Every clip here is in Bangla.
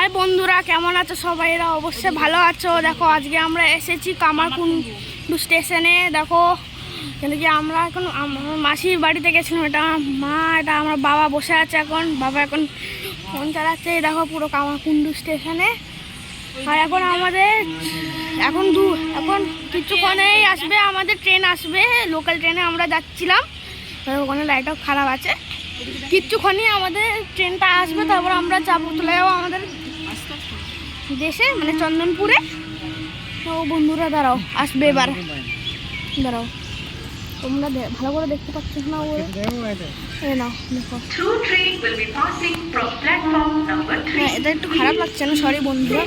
হাই বন্ধুরা, কেমন আছো সবাই? এরা অবশ্যই ভালো আছো। দেখো আজকে আমরা এসেছি কামারকুণ্ডু স্টেশনে। দেখো এখানে কি আমরা এখন আমার মাসির বাড়িতে গেছিলাম। এটা মা, এটা আমার বাবা বসে আছে এখন। বাবা এখন ফোন চালাচ্ছে। দেখো পুরো কামারকুণ্ডু স্টেশনে। আর এখন আমাদের এখন কিছুক্ষণেই আসবে আমাদের ট্রেন আসবে। লোকাল ট্রেনে আমরা যাচ্ছিলাম। ওখানে লাইটও খারাপ আছে। কিচ্ছুক্ষণই আমাদের ট্রেনটা আসবে, তারপর আমরা যাবো, চলে যাবো আমাদের দেশে, মানে চন্দনপুরে। তো বন্ধুরা দাঁড়াও, আসবে এবার, দাঁড়াও, তোমরা ভালো করে দেখতে পাচ্ছ না? দেখো এটা একটু খারাপ লাগছে না, সরি বন্ধুরা।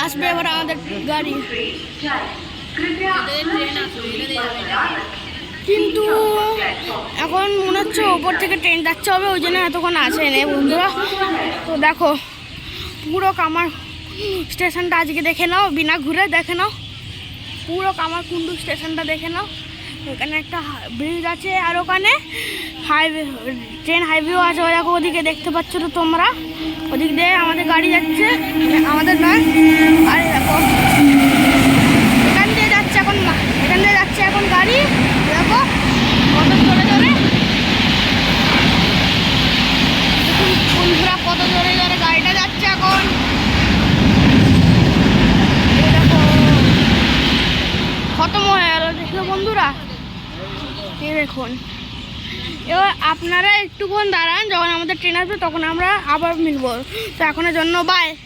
আসবে এবার আমাদের গাড়ি, কিন্তু এখন মনে হচ্ছে ওপর থেকে ট্রেন যাচ্ছে হবে, ওই জন্য এতক্ষণ আসে নেই বন্ধুরা। তো দেখো পুরো কামার স্টেশনটা আজকে দেখে নাও, বিনা ঘুরে দেখে নাও পুরো কামারকুণ্ডু স্টেশনটা দেখে নাও। ওখানে একটা ব্রিজ আছে, আর ওখানে হাইওয়ে, ট্রেন হাইওয়েও আছে। দেখো ওদিকে দেখতে পাচ্ছ তো তোমরা, ওদিক দিয়ে আমাদের গাড়ি যাচ্ছে, আমাদের নয়। আর দেখো এখান দিয়ে যাচ্ছে এখন গাড়ি। দেখো কত জোরে জোরে, বন্ধুরা কত জোরে জোরে গাড়িটা যাচ্ছে এখন। দেখো খতম হয়ে গেল, দেখলো বন্ধুরা। এই দেখুন, এবার আপনারা একটুক্ষণ দাঁড়ান, যখন আমাদের ট্রেন আসবে তখন আমরা আবার মিলবো। তো এখনের জন্য বাই।